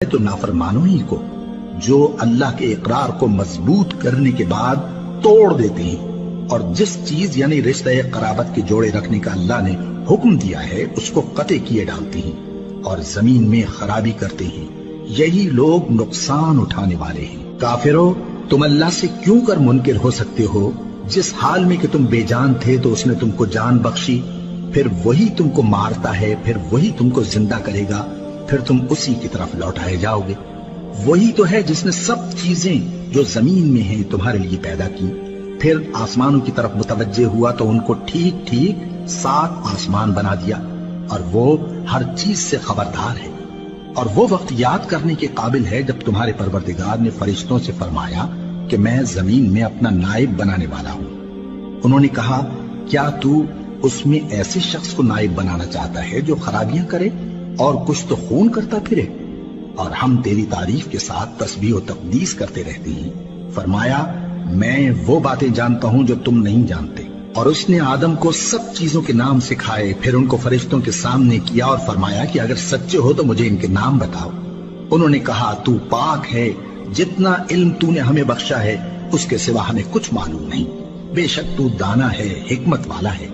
तो नाफरमानों ही को जो अल्लाह के इकरार को मजबूत करने के बाद तोड़ देते हैं और जिस चीज यानी रिश्ते कराबत के जोड़े रखने का अल्लाह ने हुक्म दिया है उसको कते किए डालते हैं और जमीन में खराबी करते हैं। यही लोग नुकसान उठाने वाले हैं। काफिरों, तुम अल्लाह से क्यों कर मुनकिर हो सकते हो? जिस हाल में कि तुम बेजान थे तो उसने तुमको जान बख्शी, फिर वही तुमको मारता है, फिर वही तुमको जिंदा करेगा, फिर तुम उसी की तरफ लौटाए जाओगे। वही तो है जिसने सब चीजें जो जमीन में हैं तुम्हारे लिए पैदा की, फिर आसमानों की तरफ मुतवज्जे हुआ तो उनको ठीक ठीक 7 आसमान बना दिया और वो हर चीज से खबरदार है। और वो वक्त याद करने के काबिल है जब तुम्हारे परवरदिगार ने फरिश्तों से फरमाया कि मैं जमीन में अपना नाइब बनाने वाला हूं। उन्होंने कहा, क्या तू उसमें ऐसे शख्स को नाइब बनाना चाहता है जो खराबियां करे और कुछ तो खून करता फिरे? और हम तेरी तारीफ के साथ तस्बीह और तकदीस करते रहते हैं। फरमाया, मैं वो बातें जानता हूं जो तुम नहीं जानते। और उसने आदम को सब चीजों के नाम सिखाए, फिर उनको फरिश्तों के सामने किया और फरमाया कि अगर सच्चे हो तो मुझे इनके नाम बताओ। उन्होंने कहा, तू पाक है, जितना इल्म तूने हमें बख्शा है उसके सिवा हमें कुछ मालूम नहीं। बेशक तू दाना है, हिकमत वाला है।